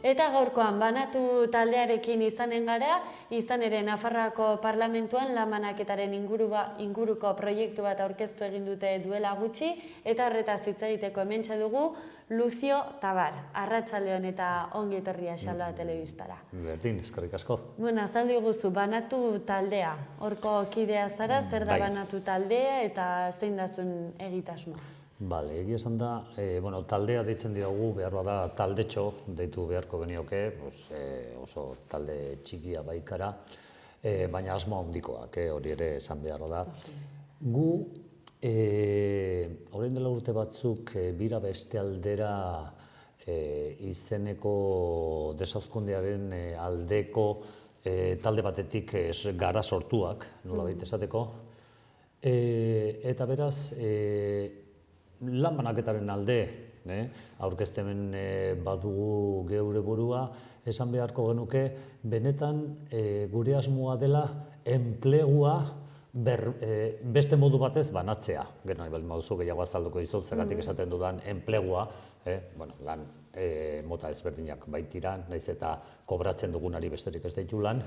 Eta gaurkoan banatu taldearekin izanen gara, izan ere Nafarroako Parlamentuan lan banaketaren inguruko proiektu bat aurkeztu egin dute duela gutxi, eta horretaz hitz egiteko hementxe dugu Lucio Tabar, arratsaldeon eta ongi etorria Xaloa telebistara. Berdin, eskerrik asko. Bueno, azaldu guzu, banatu taldea, horko kidea zara, zer da banatu taldea eta zein da zuen egitasmoa? Bale, egia esan da, taldea deitzen diogu, behar bada taldetxo deitu beharko genioke, oso talde txikia baikara, baina asmo handikoak, hori ere esan behar da. Gu, orain dela urte batzuk, bira beste aldera izeneko desazkundearen aldeko talde batetik gara sortuak, nola baita esateko, eta beraz, lan banaketaren alde, aurkezten badugu geure burua, esan beharko genuke, benetan gure asmoa dela enplegua beste modu batez banatzea. Gero nahi baldin baduzu gehiago azalduko dizut, zergatik esaten dudan enplegua, lan mota ezberdinak baitira, naiz eta kobratzen dugunari besterik ez deitu lan,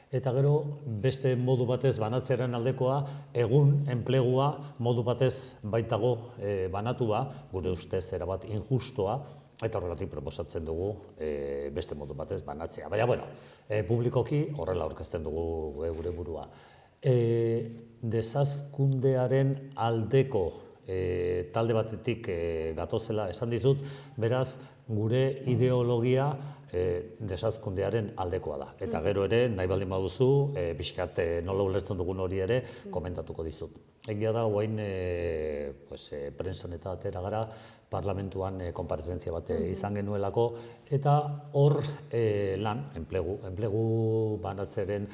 eta gero beste modu batez banatzearen aldekoa, egun enplegua modu batez baitago banatua, gure ustez erabat injustoa, eta horregatik proposatzen dugu beste modu batez banatzea. Baina, publikoki horrela aurkezten dugu gure burua. Desazkundearen aldeko talde batetik gatozela esan dizut, beraz, gure ideologia desazkundearen aldekoa da. Eta gero ere, nahi baldin baduzu, pixkat nola ulertzen dugun hori ere, komentatuko dizut. Egia da, guain, prensan eta atera gara, parlamentuan konparezentzia bat izan genuelako, eta hor lan, enplegu banatzeren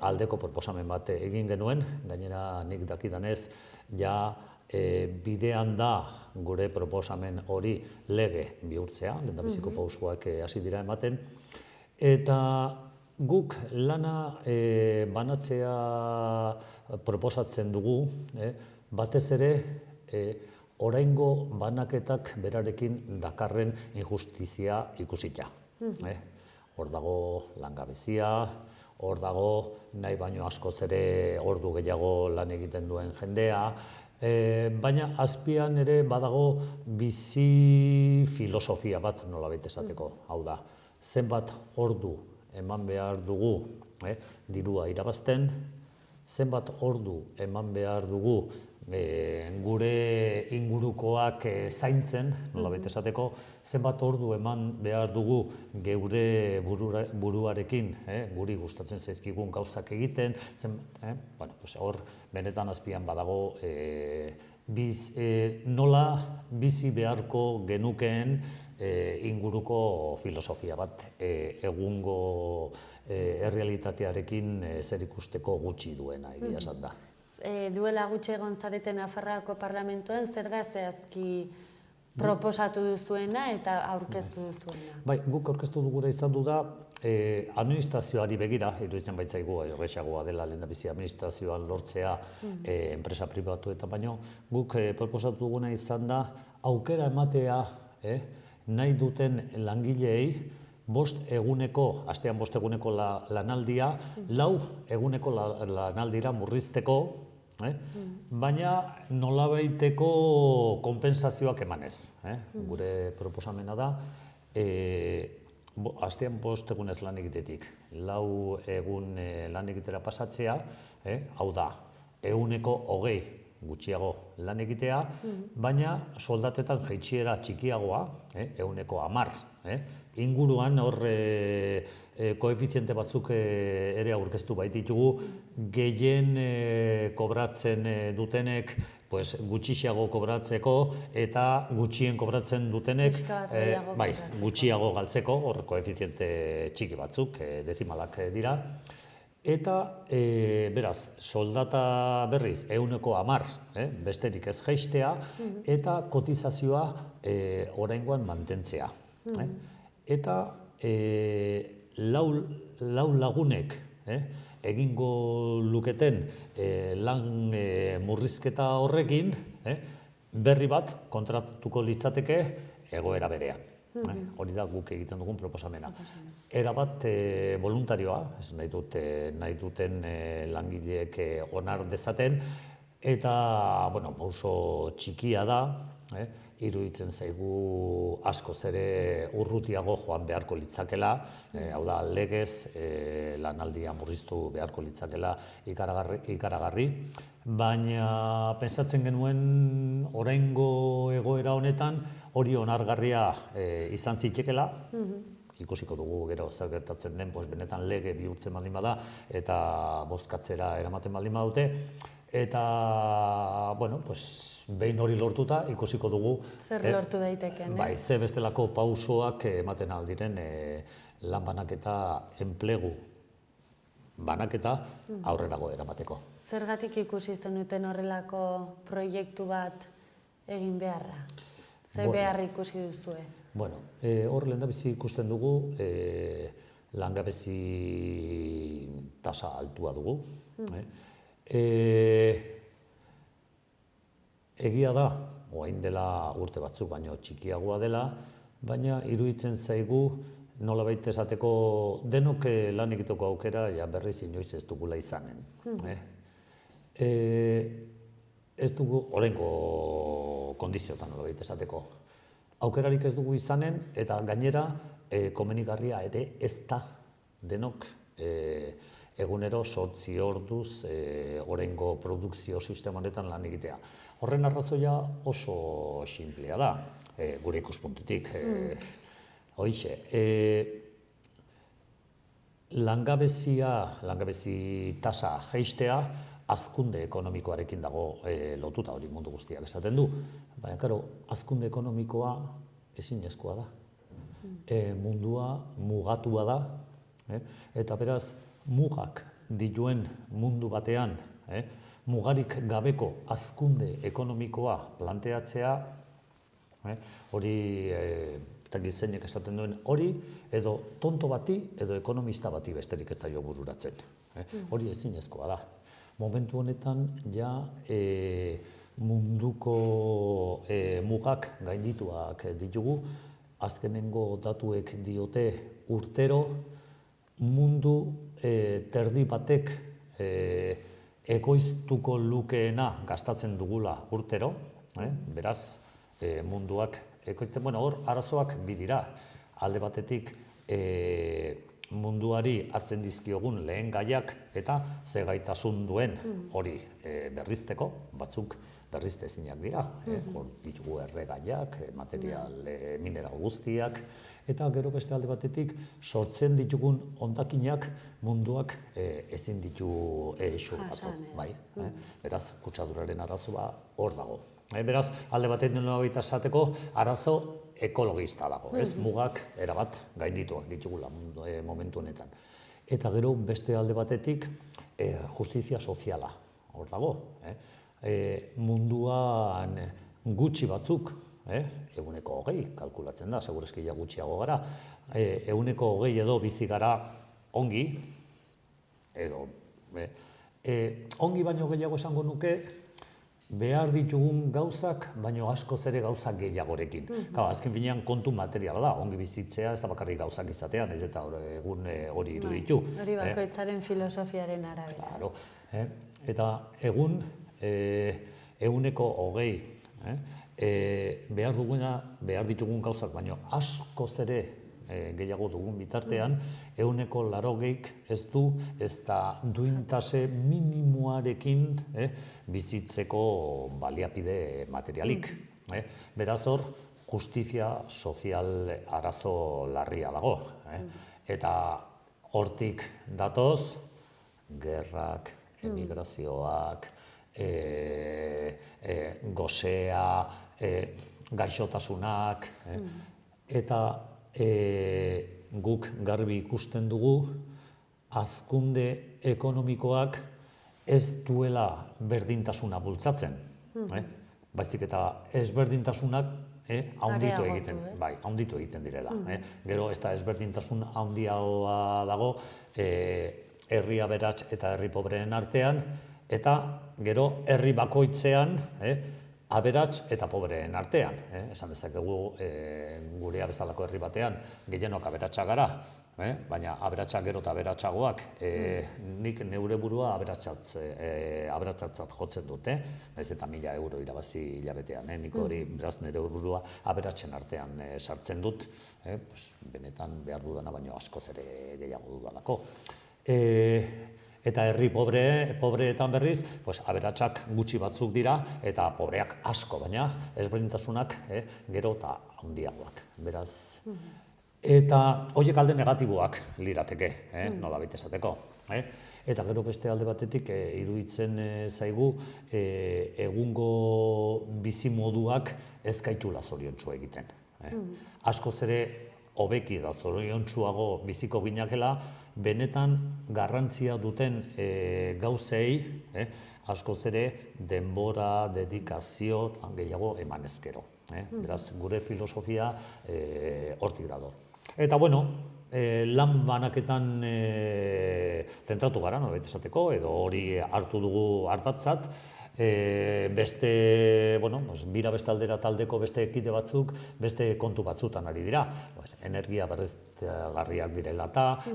aldeko proposamen bat egin genuen, gainera nik dakidanez, ja bidean da gure proposamen hori lege bihurtzea, lehendabiziko pausuak hasi dira ematen, eta guk lana banatzea proposatzen dugu, batez ere oraingo banaketak berarekin dakarren injustizia ikusita. Hor dago langabezia, hor dago nahi baino askoz ere ordu gehiago lan egiten duen jendea, baina azpian ere badago bizi filosofia bat nolabait esateko. Hau da, zenbat ordu eman behar dugu dirua irabazten, zenbat ordu eman behar dugu gure ingurukoak zaintzen, nolabait esateko, zenbat ordu eman behar dugu geure buruarekin, guri gustatzen zaizkigun gauzak egiten, hor benetan azpian badago nola bizi beharko genukeen inguruko filosofia bat egungo errealitatearekin zer ikusteko gutxi duena, egia esan da. Duela gutxi egon zareten Nafarroako Parlamentuan, zer da zehazki proposatu duzuena eta aurkeztu duzuena? Bai, guk aurkeztu dugura izan du da, administrazioari begira, iruditzen baitzaigu erresagoa dela lehendabizi administrazioan lortzea enpresa pribatuetan, baino guk proposatu duguna izan da, aukera ematea nahi duten langileei, astean 5 eguneko lanaldia, 4 eguneko lanaldira murrizteko, baina nolabaiteko konpentsazioak emanez. Gure proposamena da, astean 5 egunez lan egitetik, 4 egun lan egitera pasatzea, hau da, 20% gutxiago lan egitea, baina soldatetan jaitsiera txikiagoa, 10%. Inguruan hor koefiziente batzuk ere aurkeztu baititugu, gehien kobratzen dutenek gutxiago kobratzeko eta gutxien kobratzen dutenek gutxiago galtzeko, hor koefiziente txiki batzuk, dezimalak dira. Eta, beraz, soldata berriz, 10%, besterik ez jaistea, eta kotizazioa oraingoan mantentzea. Eta, 4 lagunek egingo luketen lan murrizketa horrekin, berri bat kontratuko litzateke egoera berean. Hori da guk egiten dugun proposamena. Erabat voluntarioa, ez nahi duten langileek onar dezaten, eta, pauso txikia da, iruditzen zaigu askoz ere urrutiago joan beharko litzakela, hau da, legez lanaldia murriztu beharko litzakela ikaragarri, baina pentsatzen genuen oraingo egoera honetan hori onargarria izan zitekela, ikusiko dugu gero zer gertatzen den, benetan lege bihurtzen baldin bada eta bozkatzera eramaten baldin badute, eta, behin hori lortuta ikusiko dugu zer lortu daiteken, bai, ze bestelako pausoak ematen aldiren lan banaketa, enplegu banaketa aurrerago eramateko. Zergatik ikusi zenuten horrelako proiektu bat egin beharra? Ze behar ikusi duzue? Hor lehendabizi ikusten dugu langabezi tasa altua dugu. Egia da, orain dela urte batzuk baino txikiagoa dela, baina iruditzen zaigu nolabait esateko denok lan egiteko aukera berriz inoiz ez dugula izanen. Ez dugu oraingo kondizioetan nolabait esateko. Aukerarik ez dugu izanen eta gainera komenigarria ere ez da denok egunero 8 orduz oraingo produkzio sistema honetan lan egitea. Horren arrazoia oso sinplea da, gure ikuspuntutik. Langabezi tasa jaistea hazkunde ekonomikoarekin dago lotuta, hori mundu guztiak esaten du. Baina, hazkunde ekonomikoa ezinezkoa da. Mundua mugatua da, eta beraz, mugak dituen mundu batean, mugarik gabeko hazkunde ekonomikoa planteatzea, hori, eta gizeinek esaten duen hori, edo tonto bati, edo ekonomista bati besterik ez zaio bururatzen. Hori ezinezkoa da. Momentu honetan, munduko mugak gaindituak ditugu, azkenengo datuek diote urtero, mundu terdi batek ekoiztuko lukeena gastatzen dugula urtero, beraz, munduak ekoizten, hor arazoak bi dira. Alde batetik munduari hartzen dizkiogun lehen gaiak eta ze gaitasun duen hori berrizteko, batzuk berrizte ezinak dira, hor ditugu erregaiak, material mineral guztiak, eta gero beste alde batetik sortzen ditugun hondakinak munduak ezin ditu xurgatu. Beraz, kutsaduraren arazoa hor dago. Beraz, alde batetik nolabait esateko arazo ekologista dago, mugak erabat gaindituak ditugula momentu honetan. Eta gero beste alde batetik justizia soziala hor dago. Munduan gutxi batzuk, 120 kalkulatzen da, segurazki gutxiago gara, 120 edo bizi gara ongi, edo ongi baino gehiago esango nuke, behar ditugun gauzak, baino askoz ere gauzak gehiagorekin. Azken finean kontu materiala da, ongi bizitzea ez da bakarrik gauzak izatean, ez eta egun hori iruditu. Hori bakoitzaren filosofiaren arabera. Eta egun 120 behar ditugun gauzak, baino askoz ere gehiago dugun bitartean, 180 ez du, ez da duintase minimoarekin bizitzeko baliapide materialik. Beraz hor, justizia sozial arazo larria dago. Eta hortik datoz, gerrak, emigrazioak, gosea, gaixotasunak, eta guk garbi ikusten dugu hazkunde ekonomikoak ez duela berdintasuna bultzatzen. Baizik eta ezberdintasunak handitu egiten direla. Gero ez da ezberdintasun handiagoa dago herri aberats eta herri pobreen artean, eta gero herri bakoitzean aberats eta pobreen artean. Esan dezakegu gurea bezalako herri batean gehienok aberatsak gara, baina aberatsak gero eta aberatsagoak, nik neure burua aberatsatzat jotzen dut, naiz eta 1.000 euro irabazi hilabetean, nik hori beraz nire burua aberatsen artean sartzen dut, benetan behar dudana baino askoz ere gehiago dudalako. Eta herri pobreetan berriz, aberatsak gutxi batzuk dira eta pobreak asko, baina ezberdintasunak gero eta handiagoak. Beraz, eta horiek alde negatiboak lirateke, nolabait esateko. Eta gero beste alde batetik iruditzen zaigu egungo bizimoduak ez gaituela zoriontsu egiten. Askoz ere hobeki da zoriontsuago biziko ginakela, benetan garrantzia duten gauzei, askoz ere denbora, dedikazio, gehiago eman ezkero. Beraz, gure filosofia hortik dator. Eta, bueno, lan banaketan zentratu gara, nolabait esateko, edo hori hartu dugu ardatzat, beste, bira beste aldera taldeko beste kide batzuk, beste kontu batzutan ari dira. Energia berriztagarriak direla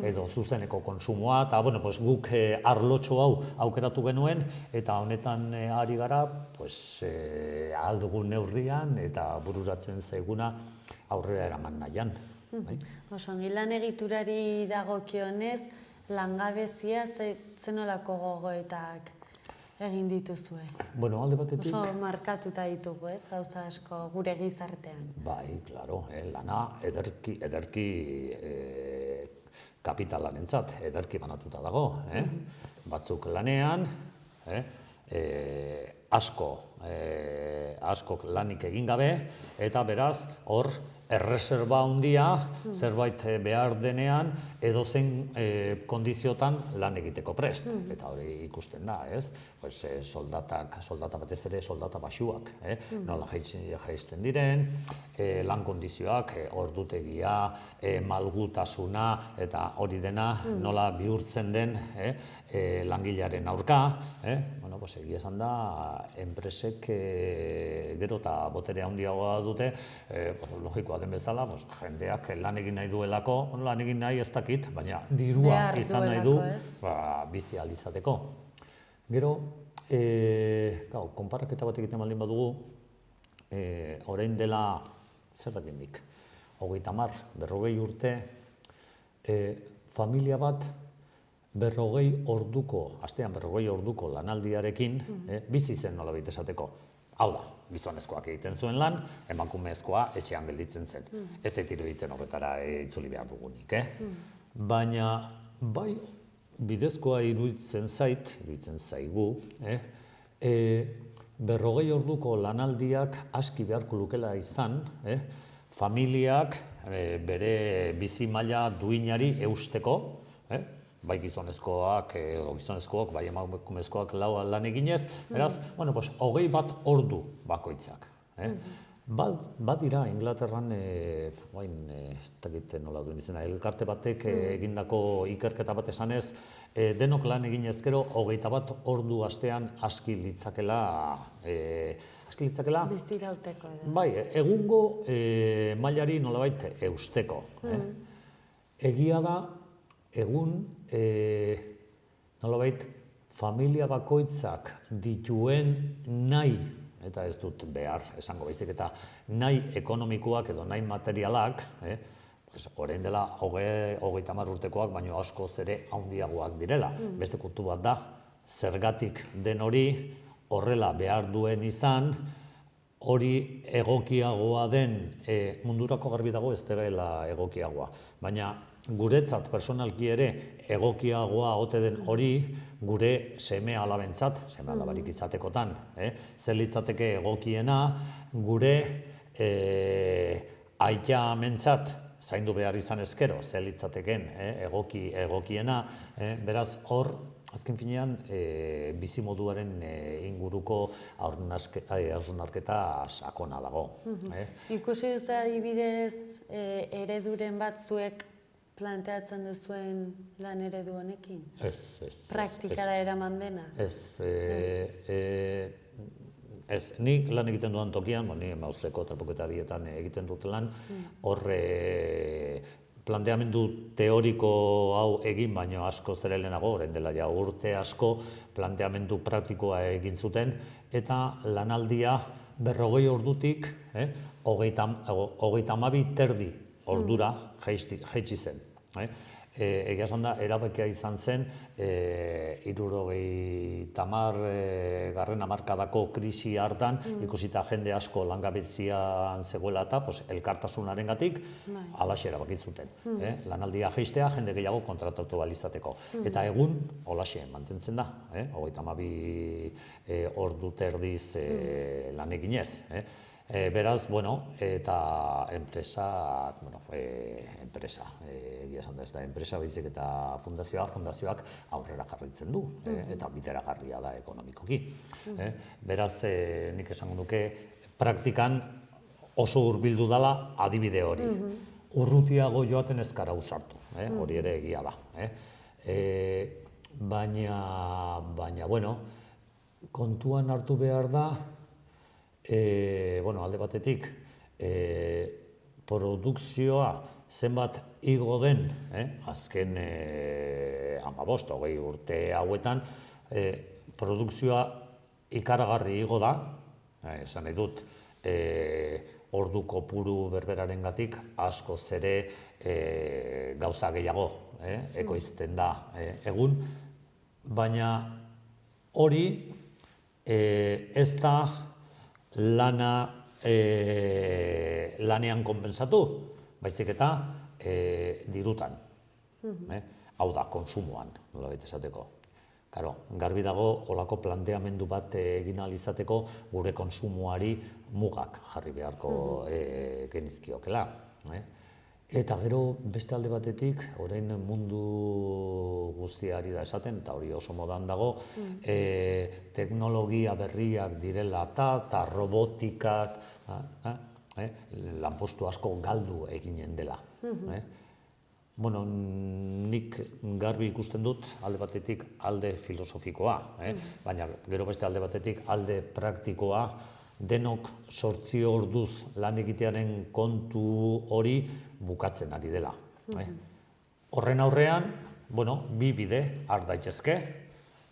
edo zuzeneko kontsumoa, eta guk arlotxo hau aukeratu genuen, eta honetan ari gara, ahal dugun neurrian, eta bururatzen zaiguna aurrera eraman nahian. Osongi lan egiturari dagokionez, langabezia zenolako gogoetak egin dituzue? Alde batetik... Oso markatuta ditugu, gauza asko gure gizartean. Bai, klaro, lana ederki kapitalanentzat, ederki banatuta dago. Batzuk lanean, askok lanik egin gabe, eta beraz, hor, erreserba handia, zerbait behar denean, edozein kondiziotan lan egiteko prest. Eta hori ikusten da, ez? Soldata batez ere, soldata baxuak, nola jaisten diren, lan kondizioak, ordutegia, malgutasuna, eta hori dena nola bihurtzen den langilearen aurka. Egia esan da, enpresek gero eta botere handiagoa dute, logikoa den bezala, jendeak lan egin nahi duelako, lan egin nahi ez dakit, baina dirua izan nahi du bizi ahal izateko. Gero, konparaketa bat egiten baldin badugu, orain dela, zer dakit nik, 30, 40 urte, familia bat, astean 40 orduko lanaldiarekin, bizi zen nolabait esateko. Hau da, gizonezkoak egiten zuen lan, emakumezkoa etxean gelditzen zen. Ez zait iruditzen horretara itzuli behar dugunik. Baina, bai, bidezkoa iruditzen zaigu, 40 orduko lanaldiak aski beharko lukela izan, familiak bere bizi maila duinari eusteko, bai gizonezkoak, bai emakumezkoak lan eginez, beraz, 21 ordu bakoitzak. Badira, Inglaterran, ez dakit nola duen izena, elkarte batek egindako ikerketa bat esanez, denok lan eginez gero, 21 ordu astean aski litzakela, bizirauteko edo. Bai, egungo mailari nolabait eusteko. Egia da, egun, nolabait, familia bakoitzak dituen nahi, eta ez dut behar esango baizik, eta nahi ekonomikoak edo nahi materialak, orain dela 30 urtekoak, baino askoz ere handiagoak direla. Beste kontu bat da, zergatik den hori horrela behar duen izan, hori egokiagoa den, mundurako garbi dago ez dela egokiagoa, baina guretzat personalki ere egokiagoa ote den hori gure seme alabentzat, seme alabarik izatekotan, zer litzateke egokiena gure aita amentzat zaindu behar izan ezkero, zer litzateken egokiena, beraz hor, azken finean, bizimoduaren inguruko hausnarketa sakona dago. Ikusi duzu adibidez ereduren batzuek planteatzen duzuen lan eredu honekin? Ez. Praktikara eraman dena? Ez. Ez, nik lan egiten dudan tokian, ni Mauseko trapoketarietan egiten dut lan, hor planteamendu teoriko hau egin, baino asko zer lehenago, orain dela ja urte asko planteamendu praktikoa egin zuten, eta lanaldia 40 ordutik, 32 terdi ordura jaitsi zen. Egia esan da, erabakia izan zen, 70 garren hamarkadako krisi hartan, ikusita jende asko langabezian zegoela eta elkartasunarengatik halaxe erabaki zuten. Lanaldia jaistea, jende gehiago kontratatu ahal izateko. Eta egun, halaxe mantentzen da, 32 ordu terdiz lan eginez. Beraz, eta enpresa, egia esan da ez da enpresa baizik eta fundazioak aurrera jarraitzen du, eta bideragarria da ekonomikoki. Beraz, nik esango nuke, praktikan oso hurbildu dela adibide hori. Urrutiago joaten ez gara usartu, hori ere egia da. Baina, kontuan hartu behar da, alde batetik, produkzioa zenbat igo den, azken 15-20 urte hauetan, produkzioa ikaragarri igo da, esan nahi dut, ordu kopuru berberarengatik askoz ere gauza gehiago ekoizten da egun, baina hori ez da lanean konpentsatu, baizik eta dirutan. Hau da, konsumoan, nolabait esateko. Garbi dago, holako planteamendu bat egin ahal izateko gure konsumoari mugak jarri beharko genizkiokela. Eta gero, beste alde batetik, orain mundu guztiari da esaten, eta hori oso modan dago, teknologia berriak direla eta robotikak, lanpostu asko galdu eginen dela. Nik garbi ikusten dut alde batetik alde filosofikoa, baina gero beste alde batetik alde praktikoa, denok 8 orduz lan egitearen kontu hori bukatzen ari dela. Horren aurrean, bi bide har daitezke,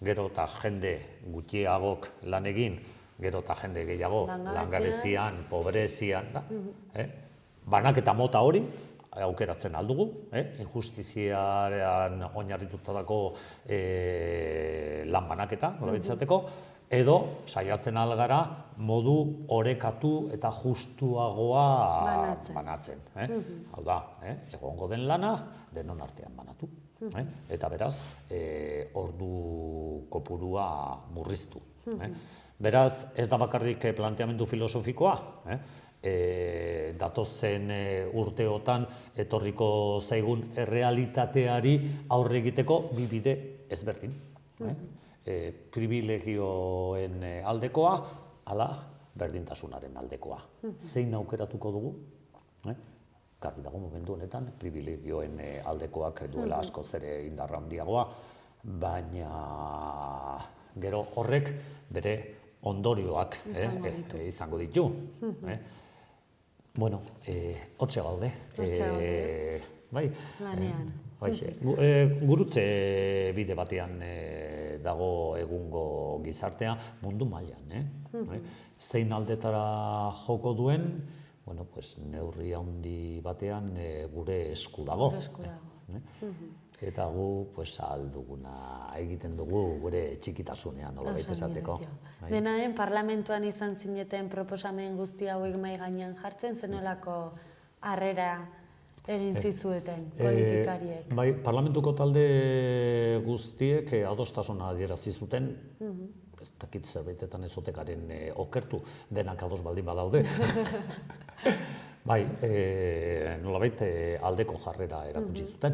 gero eta jende gutxiagok lan egin, gero eta jende gehiago langabezian, pobrezian, banaketa mota hori aukeratzen aldugu, injustiziaren oinarritutako lan banaketa, nolabait esateko, edo saiatzen algara modu orekatu eta justuagoa banatzen. Hau da, egongo den lana, denon artean banatu. Eta beraz, ordu kopurua murriztu. Beraz, ez da bakarrik planteamendu filosofikoa, datozen urteotan etorriko zaigun errealitateari aurre egiteko bi bide ezberdin. Privilegioen aldekoa, ala berdintasunaren aldekoa. Zein aukeratuko dugu? Garbi dago momentu honetan, privilegioen aldekoak duela askoz ere indarra handiagoa, baina gero horrek bere ondorioak izango ditu. Hortxe gaude. Lanean. Gurutze bide batean dago egungo gizartea mundu mailan. Zein aldetara joko duen, neurri handi batean gure esku dago. Eta gu ahal duguna egiten dugu gure txikitasunean, nolabait esateko. Dena den, parlamentuan izan zineten proposamen guzti hauek mahai gainean jartzen, zenolako harrera egin zizueten politikariek? Bai, parlamentuko talde guztiek adostasuna adierazi zuten, ez dakit zerbaitetan ezotekaren okertu, denak ados baldin badaude. Bai, nolabait aldeko jarrera erakutsi zuten.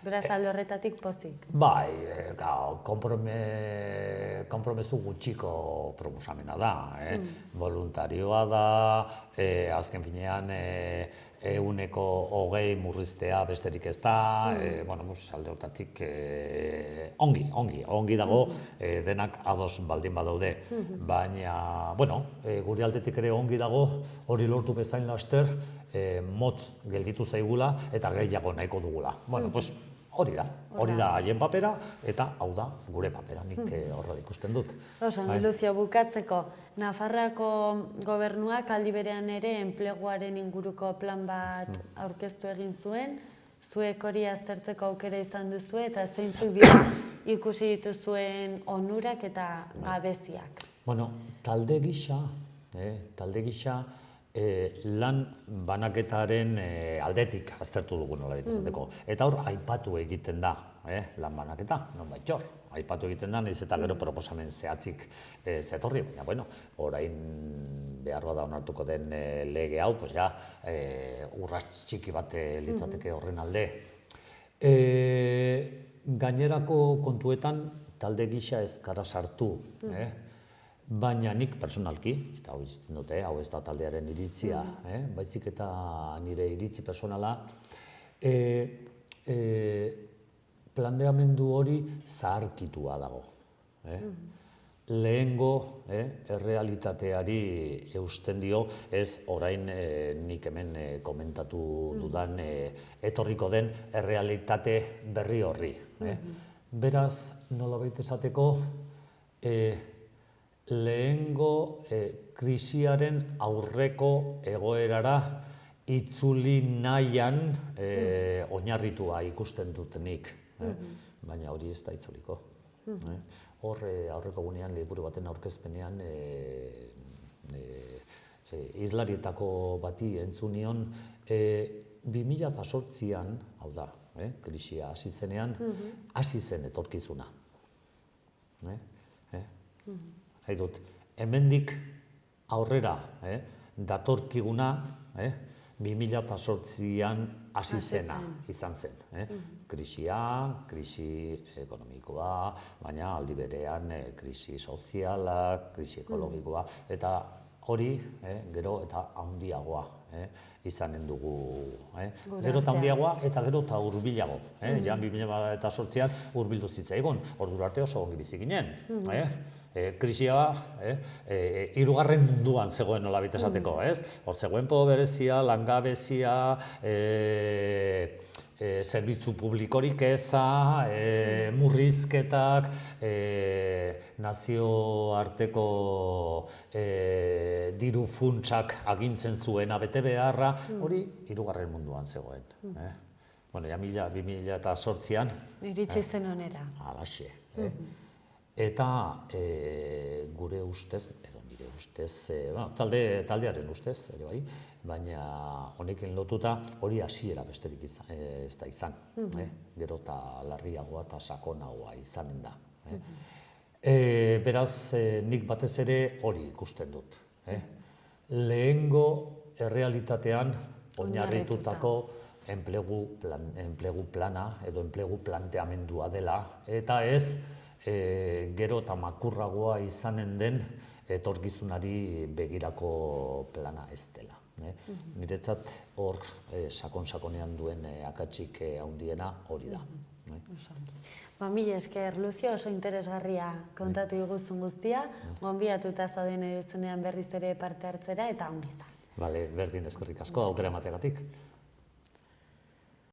Beraz, alde horretatik pozik. Bai, konpromezu gutxiko proposamena da. Voluntarioa da, azken finean 20% murriztea besterik ez da, alde hortatik ongi dago, denak ados baldin badaude. Baina, gure aldetik ere ongi dago, hori lortu bezain laster, motz gelditu zaigula eta gehiago nahiko dugula. Hori da haien papera eta hau da gure papera, nik horrela ikusten dut. Lucio, bukatzeko, Nafarroako gobernuak aldi berean ere enpleguaren inguruko plan bat aurkeztu egin zuen, zuek hori aztertzeko aukera izan duzue eta zeintzuk dira ikusi dituzuen onurak eta gabeziak. Talde gisa, lan banaketaren aldetik aztertu dugu nola esateko. Eta hor, aipatu egiten da lan banaketa, nonbait hor. Aipatu egiten da, nahiz eta gero proposamen zehatzik zetorri. Baina, orain behar bada onartuko den lege hau, urrats txiki bat litzateke horren alde. Gainerako kontuetan talde gisa ez gara sartu, baina nik personalki, eta hau izaten dute, hau ez da taldearen iritzia, baizik eta nire iritzi personala, planteamendu hori zaharkitua dago. Lehengo errealitateari eusten dio, ez orain nik hemen komentatu dudan etorriko den errealitate berri horri. Beraz, nolabait esateko, lehengo krisiaren aurreko egoerara itzuli nahian oinarritua ikusten dut nik, baina hori ez da itzuliko. Hor, aurreko gunean, liburu baten aurkezpenean, izlarietako bati entzunion, 2008an, hau da, krisia hasi zenean, hasi zen etorkizuna. Haidut, hemendik aurrera datorkiguna 2008an hasi zena izan zen. Krisia, krisi ekonomikoa, baina aldi berean krisi soziala, krisi ekologikoa, eta hori gero eta handiagoa izanen dugu. Gero eta handiagoa eta gero eta hurbilago. Jan 2008an hurbildu zitzaigun, ordura arte oso ongi bizi ginen. Krisia, hirugarren munduan zegoen nolabait esateko, ez? Hor zegoen pobrezia, langabezia, zerbitzu publikorik eza, murrizketak, nazioarteko diru funtsak agintzen zuena bete beharra, hori hirugarren munduan zegoen. Ja 2008an... Iritsi zen onera. Alaxe. Eta gure ustez, edo nire ustez, taldearen ustez, ere bai, baina honekin lotuta hori hasiera besterik ez da izan. Gero eta larriagoa eta sakonagoa izanen da. Beraz, nik batez ere hori ikusten dut. Lehengo errealitatean oinarritutako enplegu plana edo enplegu planteamendua dela, eta ez gero eta makurragoa izanen den etorkizunari begirako plana ez dela. Niretzat hor sakon-sakonean duen akatsik handiena hori da. Mila esker, Lucio, oso interesgarria kontatu iguzun guztia, gonbidatuta zauden eduzunean berriz ere parte hartzera eta ongi izan. Berdin eskerrik asko, aukera emateagatik.